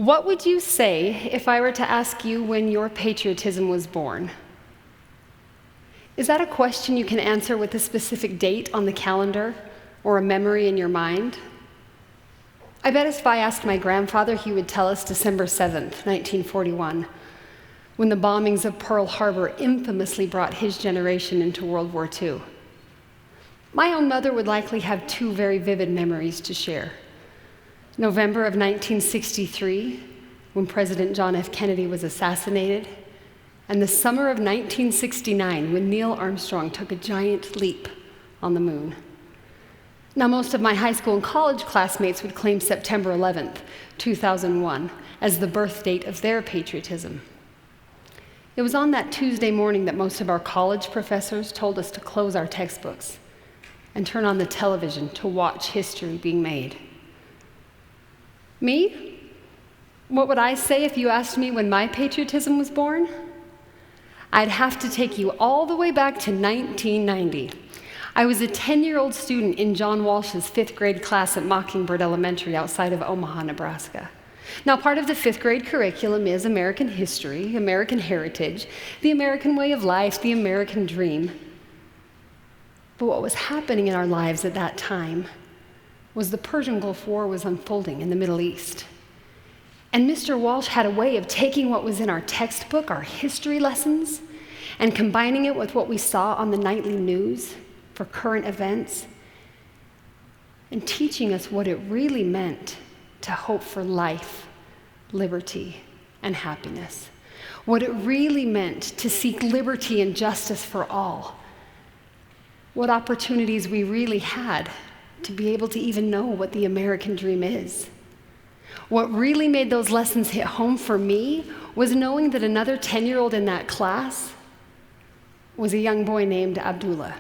What would you say if I were to ask you when your patriotism was born? Is that a question you can answer with a specific date on the calendar or a memory in your mind? I bet if I asked my grandfather, he would tell us December 7th, 1941, when the bombings of Pearl Harbor infamously brought his generation into World War II. My own mother would likely have two very vivid memories to share. November of 1963, when President John F. Kennedy was assassinated, and the summer of 1969, when Neil Armstrong took a giant leap on the moon. Now, most of my high school and college classmates would claim September 11th, 2001, as the birth date of their patriotism. It was on that Tuesday morning that most of our college professors told us to close our textbooks and turn on the television to watch history being made. Me? What would I say if you asked me when my patriotism was born? I'd have to take you all the way back to 1990. I was a 10-year-old student in John Walsh's 5th grade class at Mockingbird Elementary outside of Omaha, Nebraska. Now, part of the 5th grade curriculum is American history, American heritage, the American way of life, the American dream. But what was happening in our lives at that time was the Persian Gulf War was unfolding in the Middle East. And Mr. Walsh had a way of taking what was in our textbook, our history lessons, and combining it with what we saw on the nightly news for current events, and teaching us what it really meant to hope for life, liberty, and happiness. What it really meant to seek liberty and justice for all. What opportunities we really had to be able to even know what the American dream is. What really made those lessons hit home for me was knowing that another 10-year-old in that class was a young boy named Abdullah.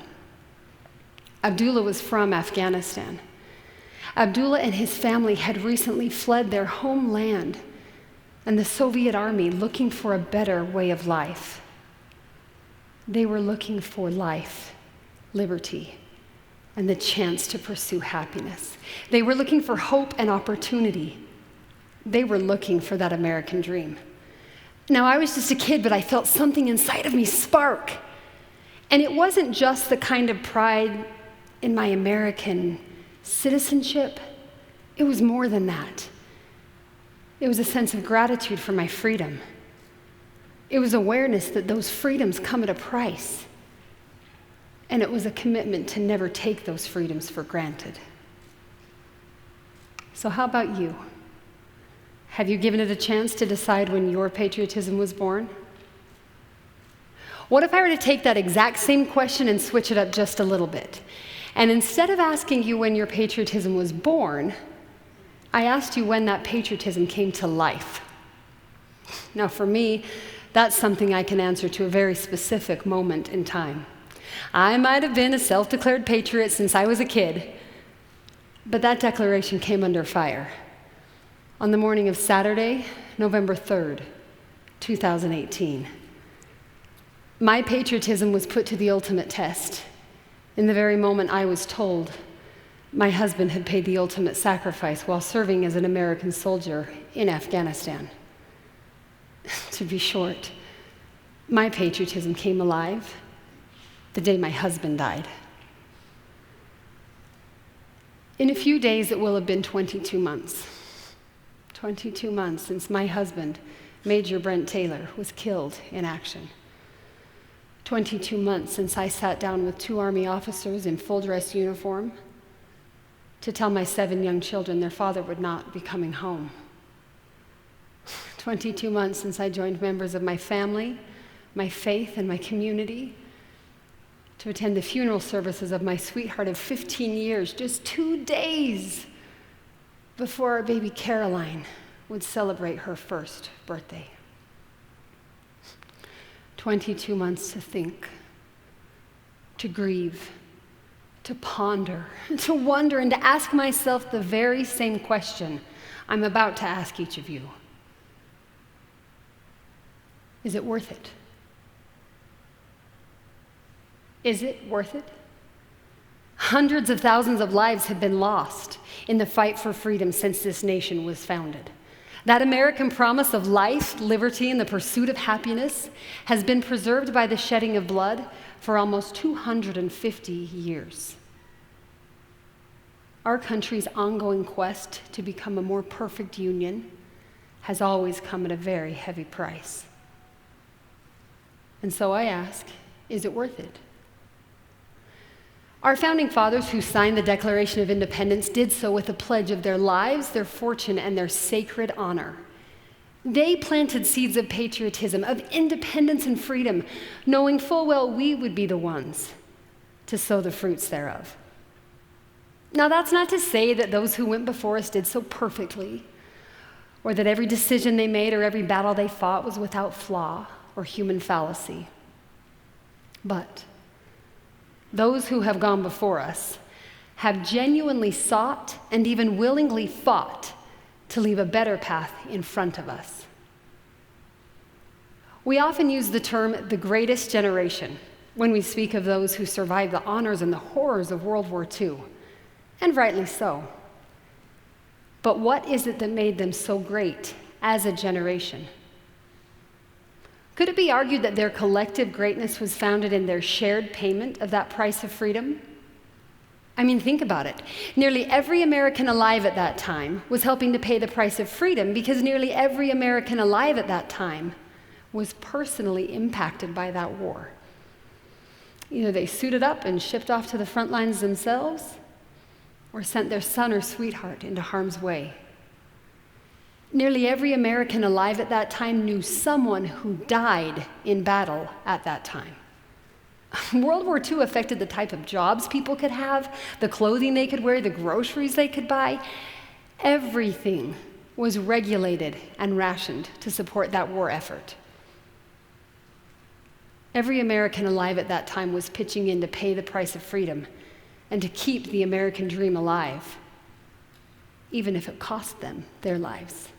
Abdullah was from Afghanistan. Abdullah and his family had recently fled their homeland and the Soviet army looking for a better way of life. They were looking for life, liberty, and the chance to pursue happiness. They were looking for hope and opportunity. They were looking for that American dream. Now, I was just a kid, but I felt something inside of me spark. And it wasn't just the kind of pride in my American citizenship. It was more than that. It was a sense of gratitude for my freedom. It was awareness that those freedoms come at a price. And it was a commitment to never take those freedoms for granted. So how about you? Have you given it a chance to decide when your patriotism was born? What if I were to take that exact same question and switch it up just a little bit? And instead of asking you when your patriotism was born, I asked you when that patriotism came to life. Now, for me, that's something I can answer to a very specific moment in time. I might have been a self-declared patriot since I was a kid, but that declaration came under fire on the morning of Saturday, November 3rd, 2018. My patriotism was put to the ultimate test in the very moment I was told my husband had paid the ultimate sacrifice while serving as an American soldier in Afghanistan. To be short, my patriotism came alive the day my husband died. In a few days, it will have been 22 months. 22 months since my husband, Major Brent Taylor, was killed in action. 22 months since I sat down with 2 Army officers in full dress uniform to tell my 7 young children their father would not be coming home. 22 months since I joined members of my family, my faith, and my community to attend the funeral services of my sweetheart of 15 years, just 2 days before our baby Caroline would celebrate her first birthday. 22 months to think, to grieve, to ponder, to wonder, and to ask myself the very same question I'm about to ask each of you. Is it worth it? Is it worth it? Hundreds of thousands of lives have been lost in the fight for freedom since this nation was founded. That American promise of life, liberty, and the pursuit of happiness has been preserved by the shedding of blood for almost 250 years. Our country's ongoing quest to become a more perfect union has always come at a very heavy price. And so I ask, is it worth it? Our founding fathers who signed the Declaration of Independence did so with a pledge of their lives, their fortune, and their sacred honor. They planted seeds of patriotism, of independence and freedom, knowing full well we would be the ones to sow the fruits thereof. Now, that's not to say that those who went before us did so perfectly, or that every decision they made or every battle they fought was without flaw or human fallacy. But those who have gone before us have genuinely sought and even willingly fought to leave a better path in front of us. We often use the term the greatest generation when we speak of those who survived the honors and the horrors of World War II, and rightly so. But what is it that made them so great as a generation? Could it be argued that their collective greatness was founded in their shared payment of that price of freedom? I mean, think about it. Nearly every American alive at that time was helping to pay the price of freedom because nearly every American alive at that time was personally impacted by that war. Either they suited up and shipped off to the front lines themselves, or sent their son or sweetheart into harm's way. Nearly every American alive at that time knew someone who died in battle at that time. World War II affected the type of jobs people could have, the clothing they could wear, the groceries they could buy. Everything was regulated and rationed to support that war effort. Every American alive at that time was pitching in to pay the price of freedom and to keep the American dream alive, even if it cost them their lives.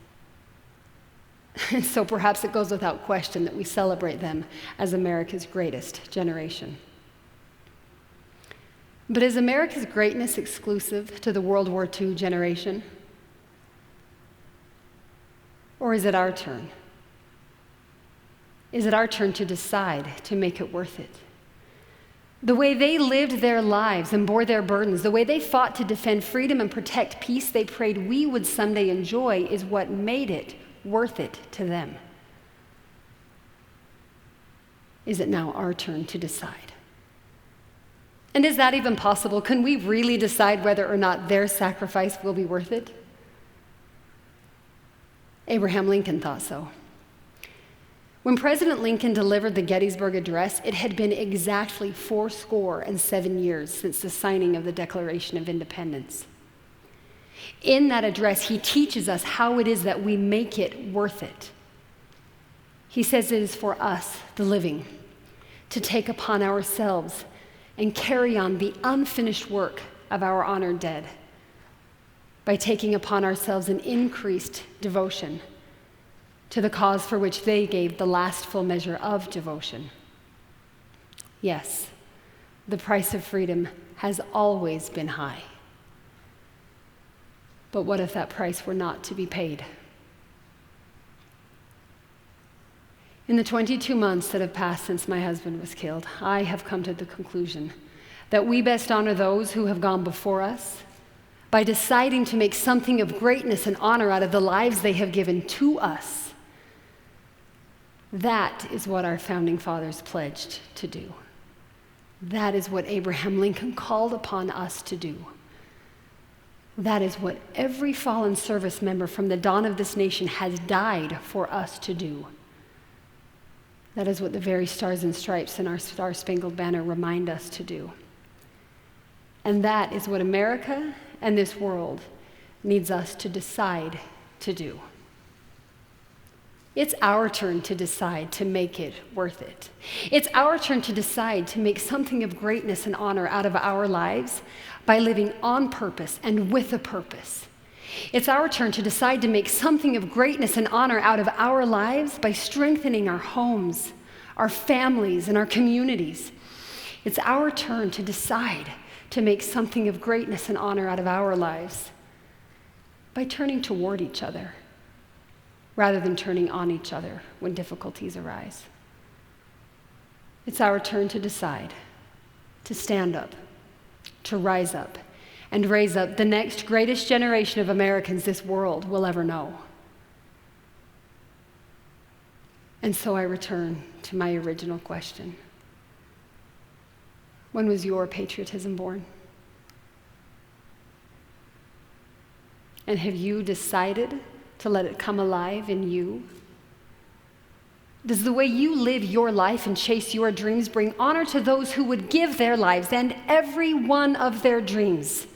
And so perhaps it goes without question that we celebrate them as America's greatest generation. But is America's greatness exclusive to the World War II generation? Or is it our turn? Is it our turn to decide to make it worth it? The way they lived their lives and bore their burdens, the way they fought to defend freedom and protect peace they prayed we would someday enjoy is what made it worth it to them. Is it now our turn to decide? And is that even possible? Can we really decide whether or not their sacrifice will be worth it? Abraham Lincoln thought so. When President Lincoln delivered the Gettysburg Address, it had been exactly 77 years since the signing of the Declaration of Independence. In that address, he teaches us how it is that we make it worth it. He says it is for us, the living, to take upon ourselves and carry on the unfinished work of our honored dead by taking upon ourselves an increased devotion to the cause for which they gave the last full measure of devotion. Yes, the price of freedom has always been high. But what if that price were not to be paid? In the 22 months that have passed since my husband was killed, I have come to the conclusion that we best honor those who have gone before us by deciding to make something of greatness and honor out of the lives they have given to us. That is what our founding fathers pledged to do. That is what Abraham Lincoln called upon us to do. That is what every fallen service member from the dawn of this nation has died for us to do. That is what the very stars and stripes in our Star-Spangled Banner remind us to do. And that is what America and this world needs us to decide to do. It's our turn to decide to make it worth it. It's our turn to decide to make something of greatness and honor out of our lives by living on purpose and with a purpose. It's our turn to decide to make something of greatness and honor out of our lives by strengthening our homes, our families, and our communities. It's our turn to decide to make something of greatness and honor out of our lives by turning toward each other rather than turning on each other when difficulties arise. It's our turn to decide, to stand up, to rise up, and raise up the next greatest generation of Americans this world will ever know. And so I return to my original question. When was your patriotism born? And have you decided to let it come alive in you? Does the way you live your life and chase your dreams bring honor to those who would give their lives and every one of their dreams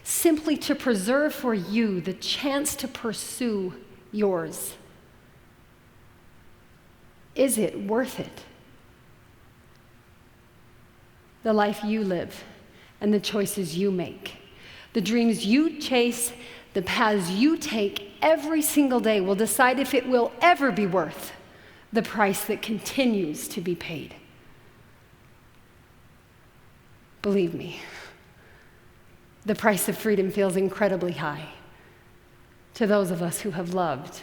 simply to preserve for you the chance to pursue yours? Is it worth it? The life you live and the choices you make, the dreams you chase, the paths you take every single day will decide if it will ever be worth the price that continues to be paid. Believe me, the price of freedom feels incredibly high to those of us who have loved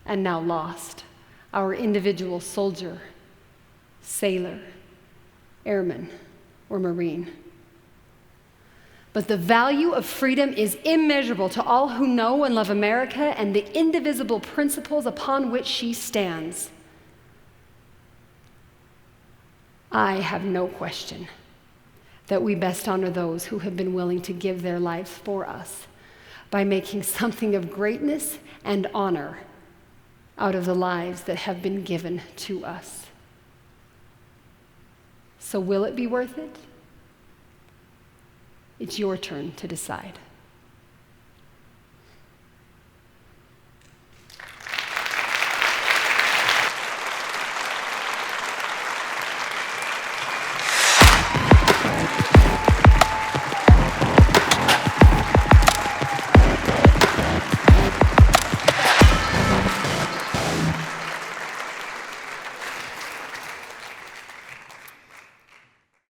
and now lost our individual soldier, sailor, airman, or Marine. But the value of freedom is immeasurable to all who know and love America and the indivisible principles upon which she stands. I have no question that we best honor those who have been willing to give their lives for us by making something of greatness and honor out of the lives that have been given to us. So will it be worth it? It's your turn to decide.